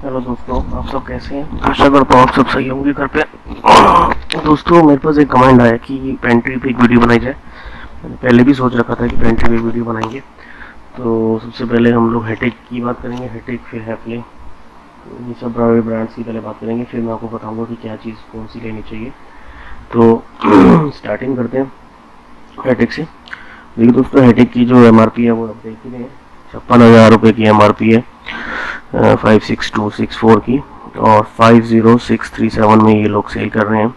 Hello दोस्तों, आप सब कैसे हैं? आशा करता हूँ आप सब सही होंगे घर पे। दोस्तों, मेरे पास एक कमेंट आया कि पेंट्री पे एक वीडियो बनाई जाए। मैंने पहले भी सोच रखा था कि पेंट्री पे वीडियो बनाएंगे। तो सबसे पहले हम लोग हेटेक की बात करेंगे, हेटेक फिर हैफले, ये सब ब्रांड्स की पहले बात करेंगे, फिर मैं आपको बताऊँगा कि क्या चीज़ कौन सी लेनी चाहिए। तो स्टार्टिंग करते हैं हेटेक से। देखिए दोस्तों, हेटेक की जो MRP है वो आप देख ही रहे हैं, 56,000 रुपये की MRP है 56264 की, और 50637 में ये लोग सेल कर रहे हैं।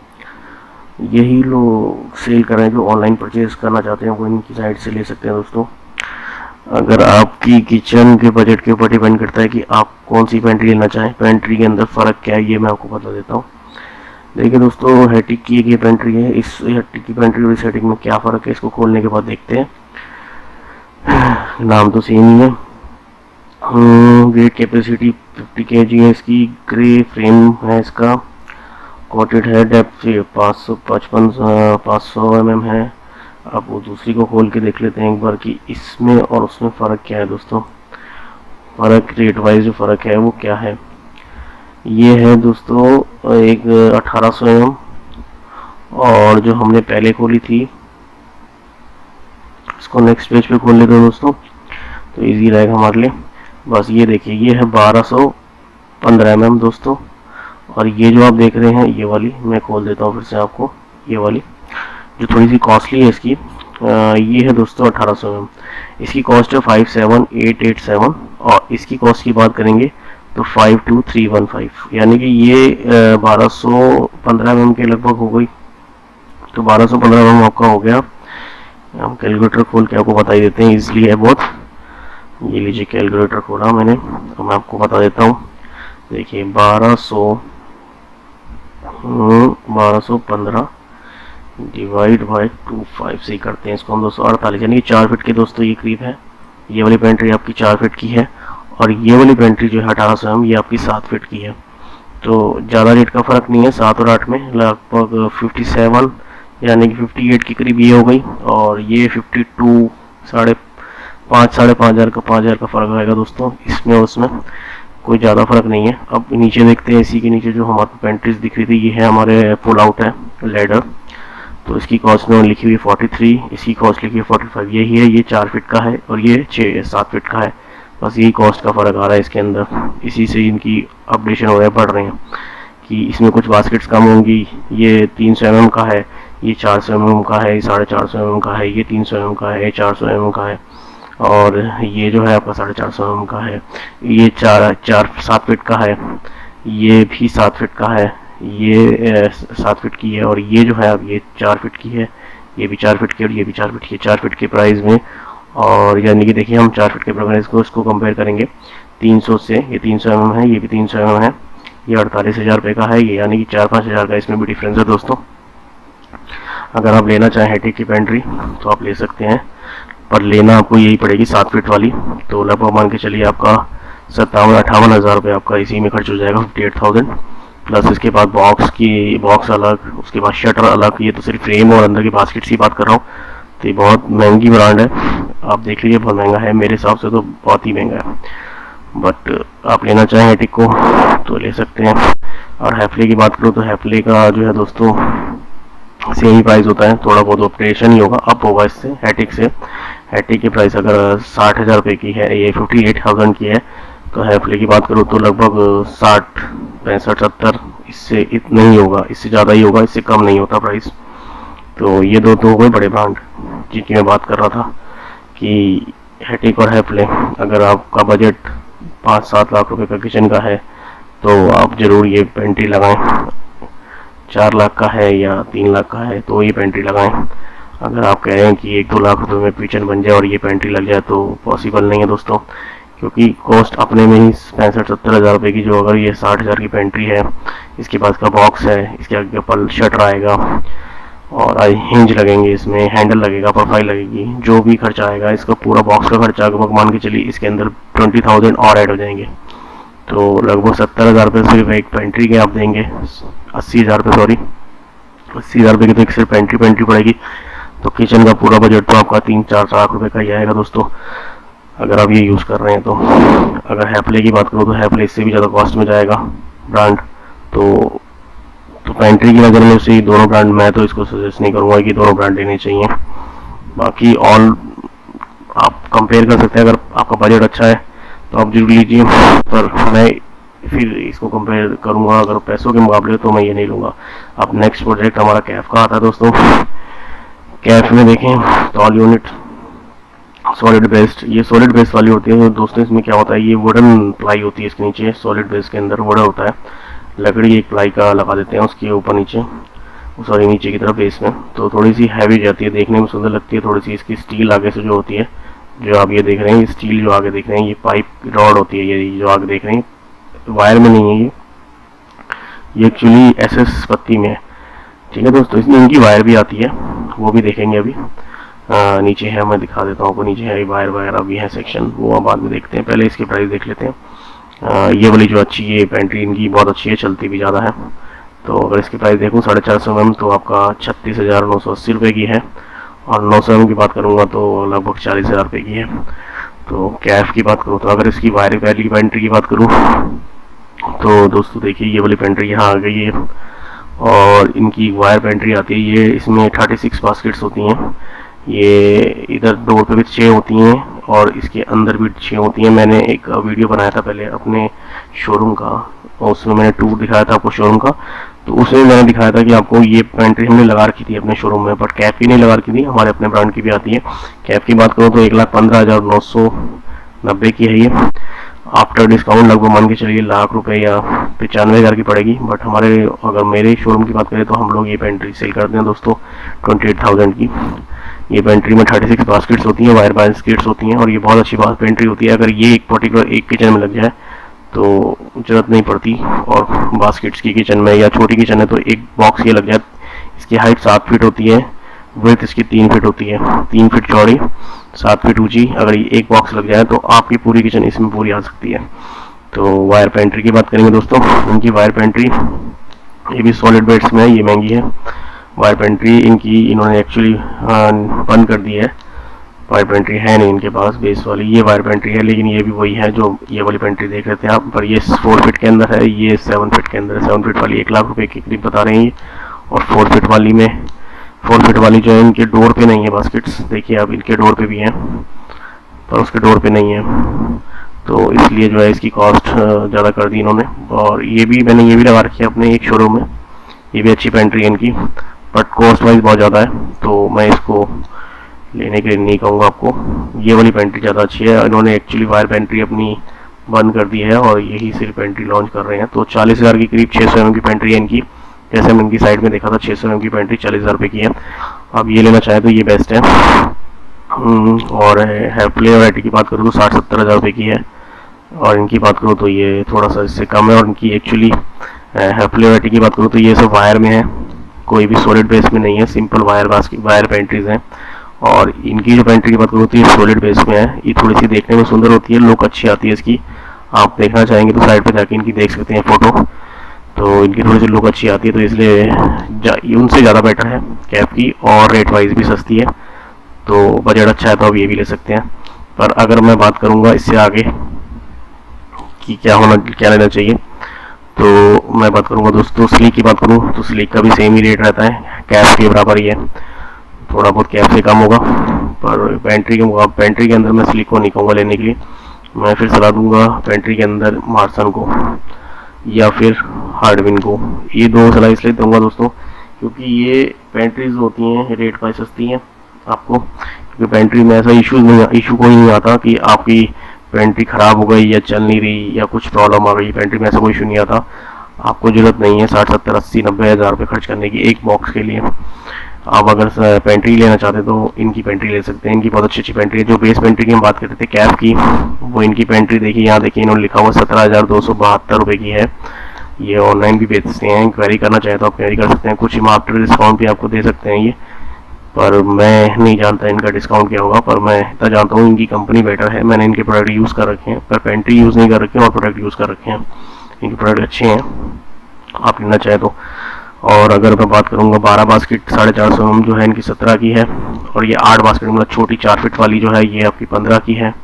यही लोग सेल कर रहे हैं जो ऑनलाइन परचेज करना चाहते हैं, वो इनकी साइट से ले सकते हैं दोस्तों। अगर आपकी किचन के बजट के ऊपर डिपेंड करता है कि आप कौन सी पेंट्री लेना चाहें। पेंट्री के अंदर फ़र्क क्या है ये मैं आपको बता देता हूँ। देखिए दोस्तों, हेटिक की एक ये पेंट्री है, इस हेटिक की पेंट्री और इस हेटिक में क्या फ़र्क है इसको खोलने के बाद देखते हैं। नाम तो सेम ही है। वेट कैपेसिटी 50 kg है इसकी, ग्रे फ्रेम है इसका, कोटेड है, डेप्थ 500 mm है। अब वो दूसरी को खोल के देख लेते हैं एक बार कि इसमें और उसमें फ़र्क क्या है दोस्तों। फ़र्क रेट वाइज जो फ़र्क है वो क्या है। ये है दोस्तों एक 1800 mm, और जो हमने पहले खोली थी इसको नेक्स्ट पेज पे खोल लेते हैं दोस्तों, तो इजी रहेगा हमारे लिए। बस ये देखिए, ये है 1215 mm दोस्तों, और ये जो आप देख रहे हैं ये वाली मैं खोल देता हूँ फिर से आपको। ये वाली जो थोड़ी सी कॉस्टली है इसकी, ये है दोस्तों 1800 mm। इसकी कॉस्ट है 57887, और इसकी कॉस्ट की बात करेंगे तो 52315, यानी कि ये 1215 mm के लगभग हो गई। तो 1215 mm आपका हो गया। हम कैलकुलेटर खोल के आपको बता ही देते हैं, इसलिए है बहुत। ये लीजिए, कैलकुलेटर खोला मैंने, तो मैं आपको बता देता हूँ। देखिए 1215 डिवाइड बाई 25 से ही करते हैं इसको हम 248, यानी कि 4 फीट के दोस्तों ये करीब है। ये वाली पेंट्री आपकी 4 फीट की है, और ये वाली पेंट्री जो है 1800 mm ये आपकी 7 फीट की है। तो ज़्यादा रेट का फ़र्क नहीं है, 7 और 8 में लगभग 57 यानी कि 58 के करीब ये हो गई, और ये 52 साढ़े पाँच हज़ार का फ़र्क आएगा दोस्तों इसमें और उसमें। कोई ज़्यादा फ़र्क नहीं है। अब नीचे देखते हैं, इसी के नीचे जो हमारे पेंट्रीज दिख रही थी, ये है हमारे पुल आउट है लेडर। तो इसकी कॉस्ट में लिखी हुई 43, इसकी कॉस्ट लिखी हुई 45। यही है, ये 4 फीट का है और ये 7 फीट का है। बस यही कॉस्ट का फ़र्क आ रहा है इसके अंदर। इसी से इनकी अपडेशन हो रहे हैं, बढ़ रहे हैं कि इसमें कुछ बास्केट्स कम होंगी। ये 300 mm का है, ये 400 mm का है, ये 450 mm का है, ये 300 mm का है, ये 400 mm का है, और ये जो है आपका 450 mm का है। ये 7 फीट का है, ये भी 7 फीट का है, ये 7 फीट की है, और ये जो है अब ये 4 फीट की है, ये भी 4 फीट की, और ये भी 4 फीट की है। 4 फीट के प्राइस में, और यानी कि देखिए हम 4 फीट के प्राइस को इसको कंपेयर करेंगे 300 से। ये 300 mm है, ये भी 300 mm है, ये 48,000 रुपये का है, ये यानी कि 4-5 हज़ार का इसमें भी डिफरेंस है दोस्तों। अगर आप लेना चाहें हेटिक की पेंट्री तो आप ले सकते हैं, पर लेना आपको यही पड़ेगी 7 फीट वाली। तो लगभग मान के चलिए आपका 57-58 हज़ार रुपये आपका इसी में खर्च हो जाएगा, 58,000 प्लस इसके बाद बॉक्स अलग, उसके बाद शटर अलग। ये तो सिर्फ फ्रेम और अंदर की बास्केट्स की बात कर रहा हूँ। तो ये बहुत महंगी ब्रांड है, आप देख लीजिए, बहुत महंगा है, मेरे हिसाब से तो बहुत ही महंगा है। बट आप लेना चाहें हेटिक को तो ले सकते हैं। और हैफले की बात करूँ तो हैफले का जो है दोस्तों सेम ही प्राइस होता है, थोड़ा बहुत ऑपरेशन ही होगा, अप होगा इससे हेटिक से। हेटिक की प्राइस अगर 60,000 रुपये की है, ये 58,000 की है, तो हैफले की बात करूँ तो लगभग 60, 65, 70, इससे इतना ही होगा, इससे ज़्यादा ही होगा, इससे कम नहीं होता प्राइस। तो ये दो हो गए बड़े ब्रांड जिनकी मैं बात कर रहा था कि हेटिक और हैफले। अगर आपका बजट 5-7 लाख रुपए का किचन का है तो आप ज़रूर ये पेंट्री लगाएं। 4 लाख का है या 3 लाख का है तो ये पेंट्री लगाएं। अगर आप कह रहे हैं कि 1-2 लाख रुपए में किचन बन जाए और ये पेंट्री लग जाए तो पॉसिबल नहीं है दोस्तों, क्योंकि कॉस्ट अपने में ही 65-70 हज़ार रुपये की, जो अगर ये 60 हज़ार की पेंट्री है, इसके पास का बॉक्स है, इसके आगे पल शटर आएगा, और हिंज लगेंगे, इसमें हैंडल लगेगा, प्रोफाइल लगेगी, जो भी खर्चा आएगा इसका पूरा बॉक्स का खर्चा लगभग मान के चलिए इसके अंदर 20,000 और ऐड हो जाएंगे। तो लगभग 70,000 रुपये सिर्फ एक पेंट्री के आप देंगे, 80,000 रुपये, सॉरी 80,000 रुपये की तो एक सिर्फ पेंट्री पड़ेगी। तो किचन का पूरा बजट तो आपका 3-4 लाख रुपये का ही आएगा दोस्तों। अगर आप ये यूज़ कर रहे हैं तो। अगर हैप्ले की बात करूँ तो हैप्ले इससे भी ज़्यादा कॉस्ट में जाएगा ब्रांड। तो पेंट्री की नज़र में उसे दोनों ब्रांड, मैं तो इसको सजेस्ट नहीं करूँगा कि दोनों ब्रांड लेने चाहिए। बाकी ऑल आप कंपेयर कर सकते हैं, अगर आपका बजट अच्छा है तो आप जरूर लीजिए, पर मैं फिर इसको कंपेयर करूँगा अगर पैसों के मुकाबले तो मैं ये नहीं लूँगा। अब नेक्स्ट प्रोजेक्ट हमारा कैफ का आता है दोस्तों। कैफ में देखें तो ऑल यूनिट सॉलिड बेस्ड, ये सॉलिड बेस्ड वाली होती है दोस्तों। इसमें क्या होता है, ये वुडन प्लाई होती है इसके नीचे, सॉलिड बेस के अंदर वुडन होता है, लकड़ी एक प्लाई का लगा देते हैं उसके ऊपर नीचे, सॉरी नीचे की तरफ बेस में, तो थोड़ी सी हैवी जाती है, देखने में सुंदर लगती है। थोड़ी सी इसकी स्टील आगे से जो होती है, जो आप ये देख रहे हैं, ये स्टील जो आगे देख रहे हैं, ये पाइप रॉड होती है, ये जो आगे देख रहे हैं वायर में नहीं है, ये एक्चुअली एसएस पत्ती में है। ठीक है दोस्तों, इसमें इनकी वायर भी आती है, वो भी देखेंगे अभी। नीचे है, मैं दिखा देता हूँ आपको, नीचे है वायर वगैरह भी है सेक्शन, वो हम बाद में देखते हैं। पहले इसकी प्राइस देख लेते हैं। ये वाली जो अच्छी, ये पेंट्री इनकी बहुत अच्छी है, चलती भी ज़्यादा है। तो अगर इसकी प्राइस देखूँ 450 mm तो आपका 36,980 रुपये की है, और 900 mm की बात करूँगा तो लगभग 40,000 रुपये की है। तो कैफ की बात करूँ तो अगर इसकी वायर वाली पेंट्री की बात करूँ तो दोस्तों देखिए ये वाली पेंट्री यहाँ आ गई है, और इनकी वायर पेंट्री आती है। ये इसमें 36 बास्केट्स होती हैं, ये इधर डोर पे भी 6 होती हैं और इसके अंदर भी 6 होती हैं। मैंने एक वीडियो बनाया था पहले अपने शोरूम का, और उसमें मैंने टूर दिखाया था आपको शोरूम का, तो उसमें मैंने दिखाया था कि आपको ये पेंट्री हमने लगा रखी थी अपने शोरूम में, बट कैफ की नहीं लगा रखी थी, हमारे अपने ब्रांड की भी आती है। कैफ की बात करूँ तो 1,15,990 की है ये, आफ्टर डिस्काउंट लगभग मान के चलिए लाख रुपए या 95,000 की पड़ेगी। बट हमारे, अगर मेरे शोरूम की बात करें तो हम लोग ये पेंट्री सेल करते हैं दोस्तों 28,000 की। ये पेंट्री में 36 बास्केट्स होती हैं, वायर बास्केट्स होती हैं, और ये बहुत अच्छी पेंट्री होती है। अगर ये एक पर्टिकुलर एक किचन में लग जाए तो जरूरत नहीं पड़ती, और बास्केट्स की किचन में या छोटी किचन है तो एक बॉक्स ये लग जाए। इसकी हाइट 7 फीट होती है, विड्थ इसकी 3 फीट होती है, 3 फीट चौड़ी 7 फीट ऊंची। अगर ये एक बॉक्स लग जाए तो आपकी पूरी किचन इसमें पूरी आ सकती है। तो वायर पेंट्री की बात करेंगे दोस्तों, इनकी वायर पेंट्री ये भी सॉलिड बेड्स में है, ये महंगी है वायर पेंट्री। इनकी इन्होंने एक्चुअली बंद कर दी है, वायर पेंट्री है नहीं इनके पास बेस वाली। ये वायर पेंट्री है, लेकिन ये भी वही है जो ये वाली पेंट्री देख रहे थे आप, पर ये 4 फीट के अंदर है, ये 7 फीट के अंदर है। 7 फीट वाली 1 लाख रुपए की करीब बता रहे हैं ये, और 4 फीट वाली में, 4 फीट वाली जो है इनके डोर पे नहीं है बास्केट्स, देखिए आप इनके डोर पे भी हैं पर उसके डोर पे नहीं है, तो इसलिए जो है इसकी कॉस्ट ज़्यादा कर दी इन्होंने। और ये भी मैंने ये भी लगा रखी है अपने एक शोरूम में, ये भी अच्छी पेंट्री है इनकी, बट कॉस्ट वाइज बहुत ज़्यादा है, तो मैं इसको लेने के लिए नहीं कहूँगा आपको। ये वाली पेंट्री ज़्यादा अच्छी है, इन्होंने एक्चुअली वायर पेंट्री अपनी बंद कर दी है और यही सिर्फ पेंट्री लॉन्च कर रहे हैं। तो 40,000 की करीब 600 mm की पेंट्री है इनकी, जैसे मैंने इनकी साइड में देखा था 600 mm की पेंट्री 40,000 रुपये की है। आप ये लेना चाहें तो ये बेस्ट है। और हैप्ले वैरायटी की बात करूँ तो 60-70 हज़ार रुपये की है, और इनकी बात करूँ तो ये थोड़ा सा इससे कम है। और इनकी एक्चुअली हैप्ले वैरायटी की बात करूँ तो ये सब वायर में है, कोई भी सॉलिड बेस में नहीं है, सिंपल वायर पेंट्रीज हैं। और इनकी जो पेंट्री की बात करूँ तो ये सॉलिड बेस में है, ये थोड़ी सी देखने में सुंदर होती है, लुक अच्छी आती है इसकी। आप देखना चाहेंगे तो साइड पे जाके इनकी देख सकते हैं फोटो, तो इनकी थोड़ी सी लुक अच्छी आती है, तो इसलिए उनसे ज़्यादा बेटर है कैफ की, और रेट वाइज भी सस्ती है। तो बजट अच्छा है तो आप ये भी ले सकते हैं। पर अगर मैं बात करूँगा इससे आगे कि क्या लेना चाहिए, तो मैं बात करूँगा दोस्तों स्लीक की बात करूँ तो स्लीक का भी सेम ही रेट रहता है, कैफ के बराबर ही है, थोड़ा बहुत कैफ से कम होगा। पर पेंट्री के अंदर मैं स्लीक को नहीं कहूँगा लेने के लिए, मैं फिर सलाह दूंगा पेंट्री के अंदर मार्सन को या फिर हार्डविन को। ये दो सलाह इसलिए दूंगा दोस्तों क्योंकि ये पेंट्रीज होती हैं रेट वाइज सस्ती हैं आपको, क्योंकि पेंट्री में ऐसा इशू कोई नहीं आता कि आपकी पेंट्री ख़राब हो गई या चल नहीं रही या कुछ प्रॉब्लम आ गई, पेंट्री में ऐसा कोई इशू नहीं आता। आपको ज़रूरत नहीं है 60, 70, 80, 90 हज़ार रुपये खर्च करने की एक बॉक्स के लिए। आप अगर पेंट्री लेना चाहते तो इनकी पेंट्री ले सकते हैं, इनकी बहुत अच्छी पेंट्री है। जो बेस पेंट्री की हम बात करते थे कैफ की, वो इनकी पेंट्री देखिए, यहाँ देखिए इन्होंने लिखा हुआ 17,272 रुपये की है। ये ऑनलाइन भी बेचते हैं, इंक्वायरी करना चाहे तो आप क्वेरी कर सकते हैं, कुछ आफ्टर डिस्काउंट भी आपको दे सकते हैं ये, पर मैं नहीं जानता इनका डिस्काउंट क्या होगा। पर मैं इतना जानता हूँ इनकी कंपनी बेटर है, मैंने इनके प्रोडक्ट यूज़ कर रखे हैं, पर पेंट्री यूज़ नहीं कर रखे हैं और प्रोडक्ट यूज़ कर रखे हैं। इनके प्रोडक्ट अच्छे हैं, आप लेना चाहे तो। और अगर मैं बात करूँगा 12 बास्केट 450 mm जो है इनकी 17 की है, और ये 8 बास्केट मतलब छोटी 4 फीट वाली जो है ये आपकी 15 की है,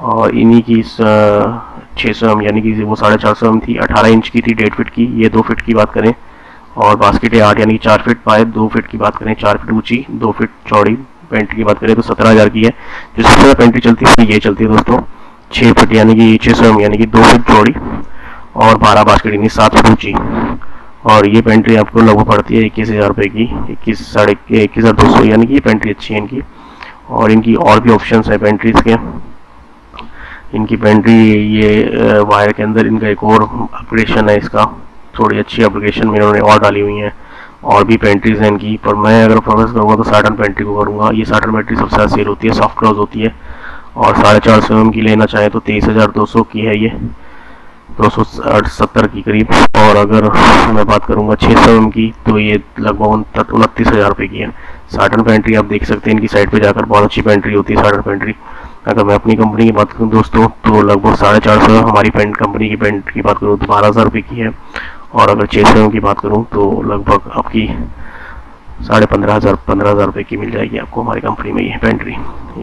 और इन्हीं की 600 mm यानी कि वो 450 mm थी, 18 इंच की थी 1.5 फीट की, ये 2 फीट की बात करें। और बास्केट है 8 यानी कि 4 फीट पाइप, 2 फीट की बात करें, 4 फीट ऊंची, 2 फीट चौड़ी पेंट्री की बात करें तो 17,000 की है। जो सबसे ज़्यादा पेंट्री चलती है ये चलती है दोस्तों 6 फीट यानी कि 600 mm यानी कि 2 फीट चौड़ी और 12 बास्केट यानी 7 फीट ऊंची। और ये पेंट्री आपको लगभग पड़ती है 21,000 रुपये की, 21,200 यानी कि ये पेंट्री अच्छी है इनकी। और इनकी और भी ऑप्शंस है पेंट्रीज के। इनकी पेंट्री ये वायर के अंदर इनका एक और एप्लीकेशन है, इसका थोड़ी अच्छी एप्लीकेशन में इन्होंने और डाली हुई हैं। और भी पेंट्रीज हैं इनकी, पर मैं अगर फोकस करूँगा तो साटन पेंट्री को करूँगा। ये साटन पेंट्री सबसे ज़्यादा सेल होती है, सॉफ्ट क्लॉज होती है। और 450 mm की लेना चाहें तो 23,200 की है, ये 270 की करीब। और अगर मैं बात करूँगा 600 mm की तो ये लगभग 29,000 रुपये की है। साटन पेंट्री आप देख सकते हैं इनकी साइट पे जाकर, बहुत अच्छी पेंट्री होती है साटन पेंट्री। अगर मैं अपनी कंपनी की बात करूँ दोस्तों तो लगभग 450, हमारी कंपनी की पेंट की बात करूँ तो 12,000 रुपये की है। और अगर 600 mm की बात करूँ तो लगभग आपकी 15,500 रुपये की मिल जाएगी आपको हमारी कंपनी में ये पेंट्री।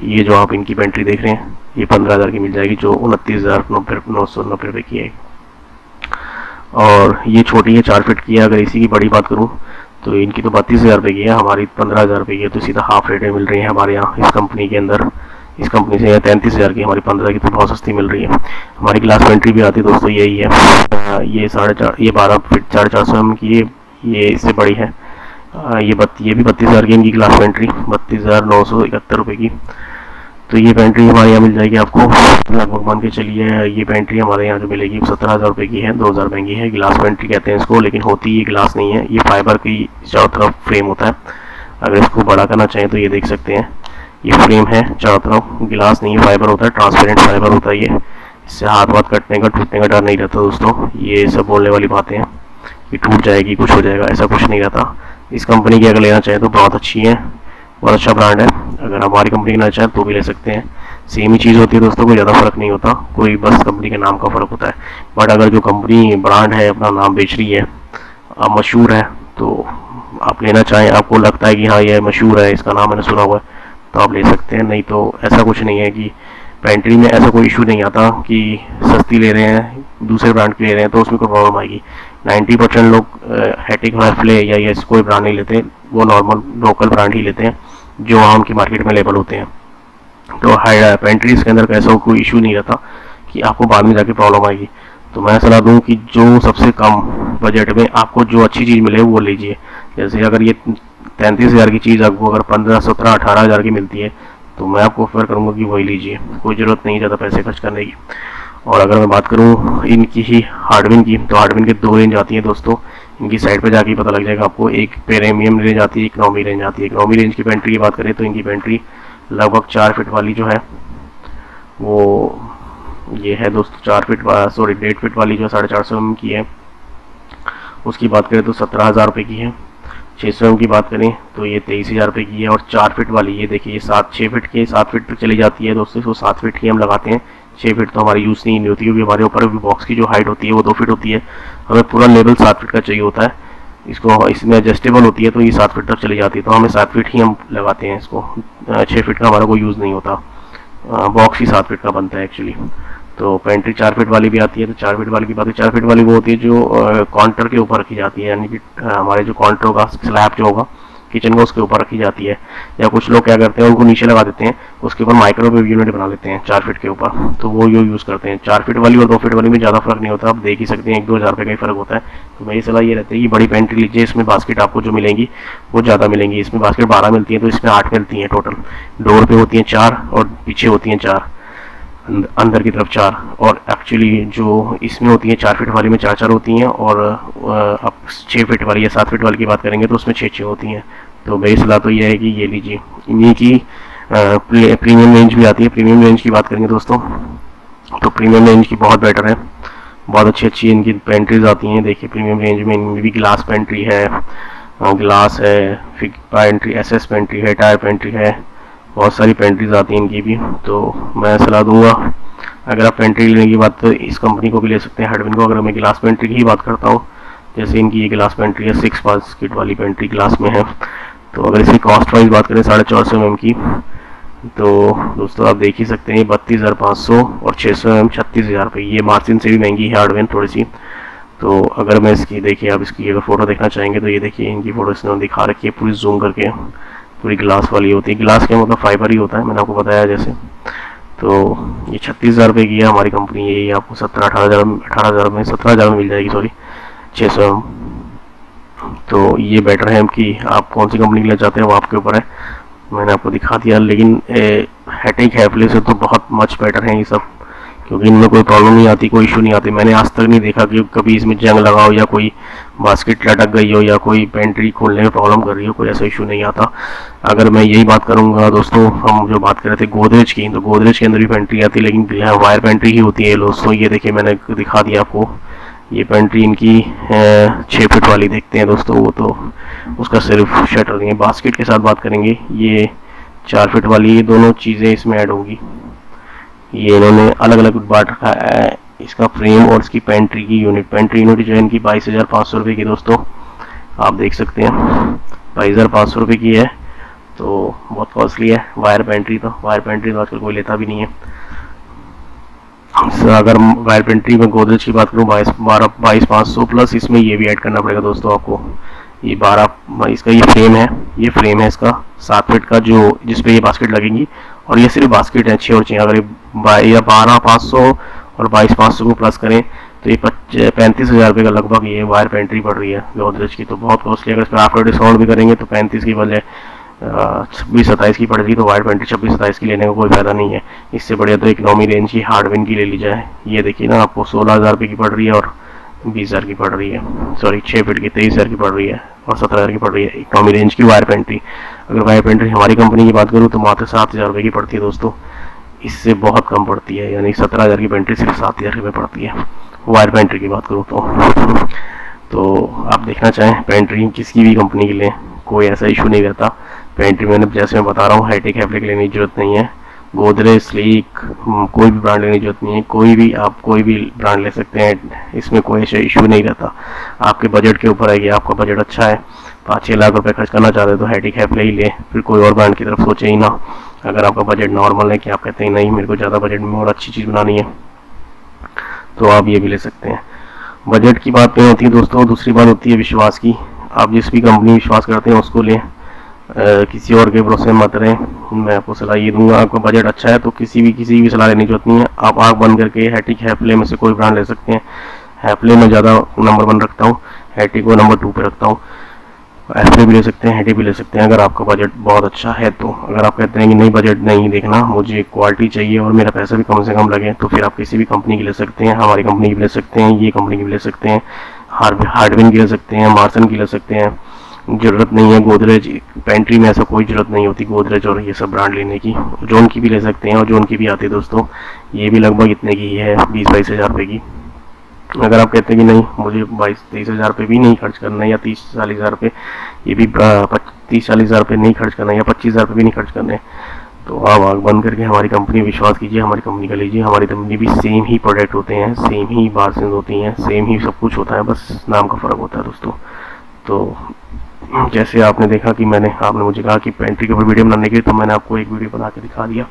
ये जो आप इनकी पेंट्री देख रहे हैं ये 15,000 की मिल जाएगी, जो 29,990 रुपये की है। और ये छोटी है 4 फीट की है। अगर इसी की बड़ी बात करूँ तो इनकी तो 32,000 रुपये की है, हमारी 15,000 रुपये की है। तो सीधा हाफ रेट में मिल रही है हमारे यहाँ इस कंपनी के अंदर। इस कंपनी से 33,000 की, हमारी 15 की तो बहुत सस्ती मिल रही है। हमारी ग्लास पेंट्री भी आती है दोस्तों, यही है। ये 12 फीट 450 mm की, ये इससे बड़ी है। ये भी 32,000 की इनकी ग्लास पेंट्री, 32,971 रुपये की। तो ये पेंट्री हमारे यहाँ मिल जाएगी आपको लगभग, मान के चलिए ये पेंट्री हमारे यहाँ जो मिलेगी 17,000 रुपये की है, 2,000 महंगी है। ग्लास पेंट्री कहते हैं इसको, लेकिन होती ये ग्लास नहीं है, ये फाइबर की चारों तरफ फ्रेम होता है। अगर इसको बड़ा करना चाहें तो ये देख सकते हैं, ये फ्रेम है चारों तरफ, गिलास नहीं है, फाइबर होता है, ट्रांसपेरेंट फाइबर होता है ये। इससे हाथ कटने का टूटने का डर नहीं रहता दोस्तों। ये सब बोलने वाली बातें हैं कि टूट जाएगी कुछ हो जाएगा, ऐसा कुछ नहीं रहता। इस कंपनी की अगर लेना चाहें तो बहुत अच्छी है, बहुत अच्छा ब्रांड है। अगर हमारी कंपनी लेना चाहें तो भी ले सकते हैं, सेम ही चीज़ होती है दोस्तों, कोई ज़्यादा फ़र्क नहीं होता, कोई बस कंपनी के नाम का फ़र्क होता है। बट अगर जो कंपनी ब्रांड है अपना नाम बेच रही है, मशहूर है, तो आप लेना चाहें, आपको लगता है कि हाँ ये मशहूर है, इसका नाम मैंने सुना हुआ है, तो आप ले सकते हैं। नहीं तो ऐसा कुछ नहीं है कि पेंट्री में ऐसा कोई इशू नहीं आता कि सस्ती ले रहे हैं दूसरे ब्रांड की ले रहे हैं तो उसमें कोई प्रॉब्लम आएगी। 90% लोग हैटिक हैफले या ये कोई ब्रांड नहीं लेते, वो नॉर्मल लोकल ब्रांड ही लेते हैं जो आम की मार्केट में लेबल होते हैं। तो पेंट्रीज के अंदर ऐसा कोई इशू नहीं रहता कि आपको बाद में जाके प्रॉब्लम आएगी। तो मैं सलाह दूँ कि जो सबसे कम बजट में आपको जो अच्छी चीज़ मिले वो लीजिए। जैसे अगर ये 33,000 की चीज़ आपको अगर 15, 17, 18,000 की मिलती है तो मैं आपको ऑफर करूँगा कि वही लीजिए, कोई ज़रूरत नहीं ज़्यादा पैसे खर्च करने की। और अगर मैं बात करूँ इनकी ही हार्डविन की, तो हार्डविन के 2 रेंज आती है दोस्तों, इनकी साइट पे जाके पता लग जाएगा आपको। एक प्रीमियम रेंज आती है, एक इकोनॉमी रेंज आती है। इकोनॉमी रेंज की पेंट्री की बात करें तो इनकी पेंट्री लगभग 4 फीट वाली जो है वो ये है दोस्तों, 1.5 फीट वाली जो 450 mm की है, उसकी बात करें तो 17,000 रुपये की है। 600 mm की बात करें तो ये 23,000 रुपये की है। और 4 फीट वाली ये देखिए, ये 6 फीट की 7 फीट तक चली जाती है दोस्तों, इसको 7 फीट की हम लगाते हैं। 6 फीट तो हमारी यूज़ नहीं होती, क्योंकि हमारे ऊपर बॉक्स की जो हाइट होती है वो 2 फीट होती है, हमें पूरा लेवल 7 फीट का चाहिए होता है। इसको इसमें एडजस्टेबल होती है तो ये 7 फीट तक चली जाती है, तो हमें 7 फीट ही हम लगाते हैं इसको। 6 फीट का हमारा कोई यूज़ नहीं होता, बॉक्स ही 7 फीट का बनता है एक्चुअली। तो पेंट्री 4 फीट वाली भी आती है। तो 4 फीट वाली की बात है, 4 फीट वाली वो होती है जो काउंटर के ऊपर रखी जाती है, यानी कि हमारे जो काउंटर होगा, स्लैब जो होगा किचन का, उसके ऊपर रखी जाती है। या कुछ लोग क्या करते हैं, उनको नीचे लगा देते हैं, उसके ऊपर माइक्रोवेव यूनिट बना लेते हैं 4 फीट के ऊपर, तो वो यूज़ करते हैं। 4 फीट वाली और 2 फीट वाली में ज़्यादा फर्क नहीं होता, आप देख ही सकते हैं, 1-2 हज़ार रुपये का ही फर्क होता है। तो मेरी सलाह ये रहती है कि बड़ी पेंट्री लीजिए, इसमें बास्केट आपको जो मिलेंगी वो ज़्यादा मिलेंगी। इसमें बास्केट 12 मिलती है, तो इसमें 8 मिलती हैं टोटल। डोर पे होती हैं 4 और पीछे होती हैं 4, अंदर की तरफ 4। और एक्चुअली जो इसमें होती हैं 4 फीट वाली में 4 होती हैं, और अब 6 फीट वाली या 7 फीट वाली की बात करेंगे तो उसमें 6 होती हैं। तो मेरी सलाह तो ये है कि ये लीजिए। इन्हीं की प्रीमियम रेंज भी आती है। प्रीमियम रेंज की बात करेंगे दोस्तों तो प्रीमियम रेंज की बहुत बेटर है, बहुत अच्छी इनकी पेंट्रीज आती हैं। देखिए प्रीमियम रेंज में इनमें भी ग्लास पेंट्री है, ग्लास है, फिग पेंट्री, एसएस पेंट्री है, टायर पेंट्री है, बहुत सारी पेंट्रीज आती हैं इनकी भी। तो मैं सलाह दूंगा अगर आप पेंट्री लेने की बात तो इस कंपनी को भी ले सकते हैं, हार्डविन को। अगर मैं ग्लास पेंट्री की ही बात करता हूँ, जैसे इनकी ये ग्लास पेंट्री है, 6 बास्केट वाली पेंट्री ग्लास में है। तो अगर इसकी कॉस्ट वाइज बात करें 450 mm की, तो दोस्तों आप देख ही सकते हैं 32,500 और 600 mm 36,000 रुपये। ये मार्जिन से भी महंगी है हार्डवेयर थोड़ी सी। तो अगर मैं इसकी देखिए, आप इसकी अगर फ़ोटो देखना चाहेंगे तो ये देखिए, इनकी फ़ोटो इसने दिखा रखी है पूरी जूम करके, पूरी ग्लास वाली होती है। ग्लास क्या मतलब फाइबर ही होता है, मैंने आपको बताया जैसे। तो ये 36,000 रुपये की है हमारी कंपनी। ये आपको 18,000 में 17,000 में मिल जाएगी, सॉरी 600 mm। तो ये बेटर है कि आप कौन सी कंपनी के लिए चाहते हैं वो आपके ऊपर है, मैंने आपको दिखा दिया। लेकिन हैटेक हैफले से तो बहुत मच बेटर है ये सब, क्योंकि इनमें कोई प्रॉब्लम नहीं आती, कोई इशू नहीं आती। मैंने आज तक नहीं देखा कि कभी इसमें जंग लगा हो या कोई बास्केट लटक गई हो या कोई पेंट्री खोलने में प्रॉब्लम कर रही हो, कोई ऐसा इशू नहीं आता। अगर मैं यही बात करूंगा दोस्तों, हम जो बात कर रहे थे गोदरेज की, तो गोदरेज के अंदर भी पेंट्री आती है, लेकिन वायर पेंट्री ही होती है दोस्तों। ये देखिए मैंने दिखा दिया आपको, ये पेंट्री इनकी 6 फीट वाली देखते हैं दोस्तों, वो तो उसका सिर्फ शटर नहीं है। बास्केट के साथ बात करेंगे, ये 4 फीट वाली, ये दोनों चीज़ें इसमें ऐड होगी। ये इन्होंने अलग अलग बांट रखा है, इसका फ्रेम और इसकी पेंट्री की यूनिट। पेंट्री यूनिट जो है इनकी 22,500 रुपये की दोस्तों, आप देख सकते हैं 22,500 रुपये की है, तो बहुत कॉस्टली है। वायर पेंट्री तो आजकल कोई लेता भी नहीं है। अगर वायर पेंट्री में गोदरेज की बात करूँ 22,500 प्लस इसमें ये भी ऐड करना पड़ेगा दोस्तों आपको। ये 12 इसका ये फ्रेम है, इसका 7 फीट का, जो जिसपे ये बास्केट लगेंगी। और ये सिर्फ बास्केट है 6 और 6। अगर ये 12,500 और 22,500 को प्लस करें तो ये 35,000 रुपये का लगभग ये वायर पेंट्री पड़ रही है गोदरेज की, तो बहुत कॉस्टली। अगर इस पर आफ्टर डिस्काउंट भी करेंगे तो 35 की बजाय 26-27 की पड़ रही, तो वायर पेंट्री 26-27 की लेने का कोई फायदा नहीं है। इससे बढ़िया तो इकोनॉमी रेंज की हार्डवेयर की ले ली जाए। ये देखिए ना, आपको 16,000 रुपये की पड़ रही है और 20,000 की पड़ रही है, सॉरी 6 फीट की 23,000 की पड़ रही है और 17,000 की पड़ रही है इकोनॉमी रेंज की वायर पेंट्री। अगर वायर पेंट्री हमारी कंपनी की बात करूँ तो मात्र 7,000 रुपये की पड़ती है दोस्तों, इससे बहुत कम पड़ती है। यानी 17,000 की पेंट्री सिर्फ 7,000 रुपये पड़ती है वायर पेंट्री की बात करूँ तो आप देखना चाहें पेंट्री किसी भी कंपनी के लिए कोई ऐसा इशू नहीं रहता। पेंट्री मैंने जैसे मैं बता रहा हूँ हैटेक हैफले के लेने की जरूरत नहीं है। गोदरेज, स्लीक, कोई भी ब्रांड लेने की जरूरत नहीं है। आप कोई भी ब्रांड ले सकते हैं, इसमें कोई ऐसा इशू नहीं रहता। आपके बजट के ऊपर है कि आपका बजट अच्छा है, 5-6 लाख रुपए खर्च करना चाहते हैं तो हैटेक हैफले ही ले, फिर कोई और ब्रांड की तरफ सोचे ही ना। अगर आपका बजट नॉर्मल है कि आप कहते हैं नहीं मेरे को ज़्यादा बजट में और अच्छी चीज़ बनानी है, तो आप ये भी ले सकते हैं। बजट की बात नहीं होती है दोस्तों, दूसरी बात होती है विश्वास की। आप जिस भी कंपनी विश्वास करते हैं उसको लें, किसी और के भरोसे मत रहें। मैं आपको सलाह ये दूंगा, आपका बजट अच्छा है तो किसी भी सलाह लेने की जरूरत नहीं है। आप आँख बंद करके हैटिक हैफले में से कोई ब्रांड ले सकते हैं। हैफले में ज़्यादा नंबर 1 रखता हूँ, हैटिक को नंबर 2 पे रखता हूँ। हैफले भी ले सकते हैं, हैटिक भी ले सकते हैं अगर आपका बजट बहुत अच्छा है तो। अगर आप कहते हैं कि नहीं बजट नहीं देखना, मुझे क्वालिटी चाहिए और मेरा पैसा भी कम से कम लगे, तो फिर आप किसी भी कंपनी की ले सकते हैं। हमारी कंपनी की भी ले सकते हैं, ये कंपनी की भी ले सकते हैं, हार्डवेयर की ले सकते हैं, मार्सन की ले सकते हैं। ज़रूरत नहीं है गोदरेज पेंट्री में, ऐसा कोई ज़रूरत नहीं होती गोदरेज और ये सब ब्रांड लेने की। जोन की भी ले सकते हैं और जोन की भी आती है दोस्तों, ये भी लगभग इतने की है, 20-22 हज़ार रुपये की। अगर आप कहते हैं कि नहीं मुझे 22-23 हज़ार रुपये भी नहीं खर्च करना है, या 30-40 हज़ार रुपये, ये भी 30-40 हज़ार रुपये नहीं खर्च करना है, या 25 हज़ार रुपये भी नहीं खर्च करने, तो आप आँख बंद करके हमारी कंपनी विश्वास कीजिए, हमारी कंपनी का लीजिए। हमारी कंपनी भी सेम ही प्रोडक्ट होते हैं, सेम ही बार्सेंस होती हैं, सेम ही सब कुछ होता है, बस नाम का फ़र्क होता है दोस्तों। तो जैसे आपने देखा कि आपने मुझे कहा कि पेंट्री के ऊपर वीडियो बनाने के लिए, तो मैंने आपको एक वीडियो बना के दिखा दिया।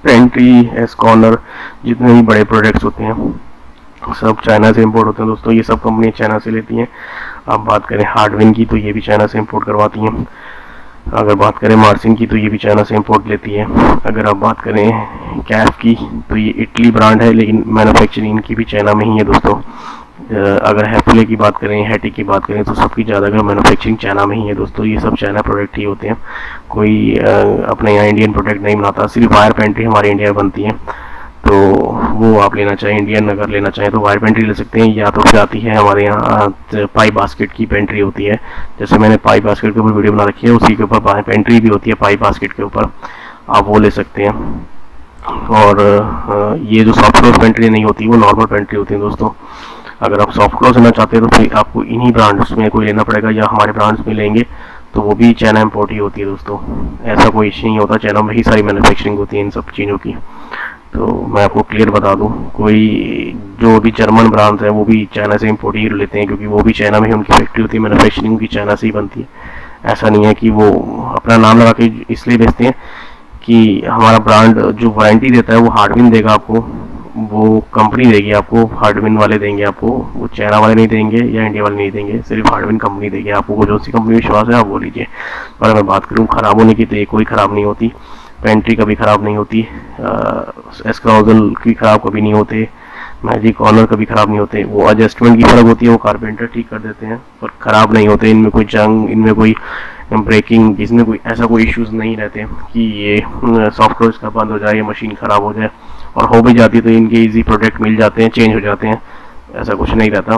पेंट्री, एस कॉर्नर, जितने भी बड़े प्रोडक्ट्स होते हैं सब चाइना से इंपोर्ट होते हैं दोस्तों। ये सब कंपनियां चाइना से लेती हैं। आप बात करें हार्डवेयर की तो ये भी चाइना से इंपोर्ट करवाती हैं। अगर बात करें मार्सिन की तो ये भी चाइना से इंपोर्ट लेती है। अगर आप बात करें कैफ की तो ये इटली ब्रांड है, लेकिन मैन्युफैक्चरिंग इनकी भी चाइना में ही है दोस्तों। अगर हैफले की बात करें, हैटिक की बात करें, तो सबकी ज़्यादातर मैन्युफैक्चरिंग चाइना में ही है दोस्तों। ये सब चाइना प्रोडक्ट ही होते हैं, कोई अपने यहाँ इंडियन प्रोडक्ट नहीं बनाता। सिर्फ वायर पेंट्री हमारे इंडिया में बनती है, तो वो आप लेना चाहें इंडियन अगर लेना चाहें तो वायर पेंट्री ले सकते हैं। या तो फिर आती है हमारे यहाँ पाई बास्केट की पेंट्री होती है, जैसे मैंने पाई बास्केट के ऊपर वीडियो बना रखी है, उसी के ऊपर पेंट्री भी होती है पाई बास्केट के ऊपर, आप वो ले सकते हैं। और ये जो सॉफ्ट क्लोज पेंट्री नहीं होती, वो नॉर्मल पेंट्री होती है दोस्तों। अगर आप सॉफ्ट क्लोज लेना चाहते हैं तो फिर आपको इन्हीं ब्रांड्स में कोई लेना पड़ेगा, या हमारे ब्रांड्स में लेंगे तो वो भी चाइना इम्पोर्ट ही होती है दोस्तों। ऐसा कोई इश्यू नहीं होता, चाइना में ही सारी मैन्युफैक्चरिंग होती है इन सब चीज़ों की। तो मैं आपको क्लियर बता दूं, कोई जो भी जर्मन ब्रांड्स हैं वो भी चाइना से इम्पोर्ट ही लेते हैं, क्योंकि वो भी चाइना में ही उनकी फैक्ट्री होती है, मैन्युफैक्चरिंग की चाइना से ही बनती है। ऐसा नहीं है कि वो अपना नाम लगा के इसलिए बेचते हैं कि हमारा ब्रांड जो वारंटी देता है वो हार्डविन देगा आपको, वो कंपनी देगी आपको, हार्डविन वाले देंगे आपको, वो चाइना वाले नहीं देंगे या इंडिया वाले नहीं देंगे, सिर्फ हार्डविन कंपनी देगी आपको। जो सी कंपनी विश्वास है आप वो लीजिए। पर मैं बात करूँ ख़राब होने की तो ये कोई ख़राब नहीं होती, पेंट्री कभी ख़राब नहीं होती, एस्क्राउजल की ख़राब कभी नहीं होते, मैजिक ऑनर कभी ख़राब नहीं होते। वो एडजस्टमेंट की फ़र्क होती है, वो कारपेंटर ठीक कर देते हैं, पर ख़राब नहीं होते। इनमें कोई जंग, इनमें कोई ब्रेकिंग, इसमें कोई ऐसा कोई इश्यूज़ नहीं रहते कि ये सॉफ्टवेयर इसका बंद हो जाए या मशीन ख़राब हो जाए, और हो भी जाती तो इनके इजी प्रोडक्ट मिल जाते हैं, चेंज हो जाते हैं, ऐसा कुछ नहीं रहता।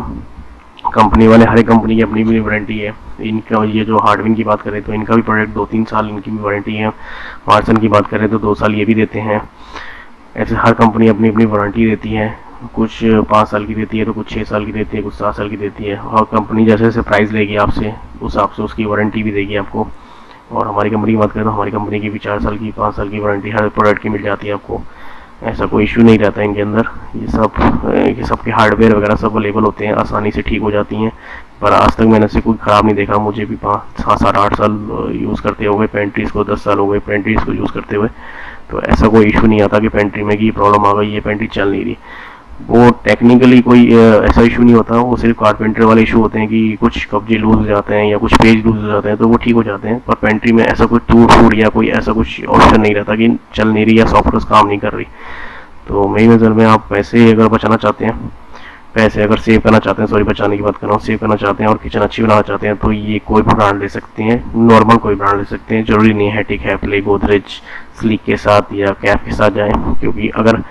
कंपनी वाले, हर एक कंपनी की अपनी भी वारंटी है। इनका ये जो हार्डविन की बात करें तो इनका भी प्रोडक्ट 2-3 साल इनकी भी वारंटी है। मार्सन की बात करें तो 2 साल ये भी देते हैं। ऐसे हर कंपनी अपनी अपनी वारंटी देती है, कुछ 5 साल की देती है तो कुछ 6 साल की देती है, कुछ 7 साल की देती है। और कंपनी जैसे जैसे प्राइस लेगी आपसे उस हिसाब से उसकी वारंटी भी देगी आपको। और हमारी कंपनी की बात करें तो हमारी कंपनी की भी 4 साल की, 5 साल की वारंटी हर प्रोडक्ट की मिल जाती है आपको। ऐसा कोई इशू नहीं रहता इनके अंदर। ये सब के हार्डवेयर वगैरह सब अवेलेबल होते हैं, आसानी से ठीक हो जाती हैं। पर आज तक मैंने से कोई ख़राब नहीं देखा। मुझे भी 5, 7, 8 साल यूज़ करते हो गए पेंट्रीज़ को, 10 साल हो गए पेंट्रीज़ को यूज़ करते हुए। तो ऐसा कोई इशू नहीं आता कि पेंट्री में की प्रॉब्लम आ गई, ये पेंट्री चल नहीं रही। वो टेक्निकली कोई ऐसा इशू नहीं होता, वो सिर्फ कारपेंटर वाले इशू होते हैं कि कुछ कब्जे लूज हो जाते हैं या कुछ पेज लूज हो जाते हैं तो वो ठीक हो जाते हैं। पर पेंट्री में ऐसा कोई टूट फूट या कोई ऐसा कुछ ऑप्शन नहीं रहता कि चल नहीं रही या सॉफ्टवेयर काम नहीं कर रही। तो मेरी नज़र में आप पैसे अगर बचाना चाहते हैं, पैसे अगर सेव करना चाहते हैं, सॉरी बचाने की बात कर रहा हूँ, सेव करना चाहते हैं और किचन अच्छी बनाना चाहते हैं तो ये कोई भी ब्रांड ले सकते हैं, नॉर्मल कोई ब्रांड ले सकते हैं। जरूरी नहीं है टिक, हैपले, गोदरेज, स्लीक के साथ या कैफ के साथ जाएँ, क्योंकि अगर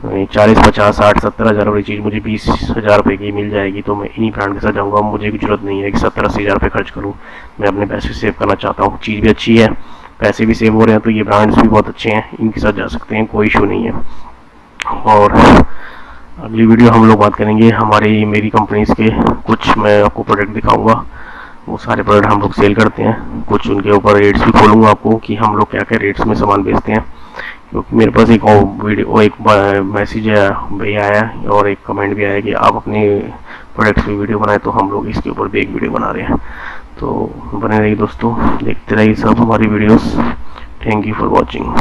40, 50, 60, 70 हज़ार वाली चीज़ मुझे 20,000 रुपये की मिल जाएगी तो मैं इन्हीं ब्रांड के साथ जाऊँगा। मुझे भी जरूरत नहीं है कि 70-80 हज़ार रुपये खर्च करूँ। मैं अपने पैसे सेव करना चाहता हूँ, चीज़ भी अच्छी है, पैसे भी सेव हो रहे हैं, तो ये ब्रांड्स भी बहुत अच्छे हैं, इनके साथ जा सकते हैं, कोई इशू नहीं है। और अगली वीडियो हम लोग बात करेंगे मेरी कंपनीज के कुछ, मैं आपको प्रोडक्ट दिखाऊंगा। वो सारे प्रोडक्ट हम लोग सेल करते हैं, कुछ उनके ऊपर रेट्स भी खोलूँगा आपको कि हम लोग क्या क्या रेट्स में सामान बेचते हैं। क्योंकि मेरे पास एक वीडियो, एक मैसेज भी आया और एक कमेंट भी आया कि आप अपने प्रोडक्ट्स की वीडियो बनाए, तो हम लोग इसके ऊपर भी एक वीडियो बना रहे हैं। तो बने रहिए दोस्तों, देखते रहिए सब हमारी videos. Thank you for watching.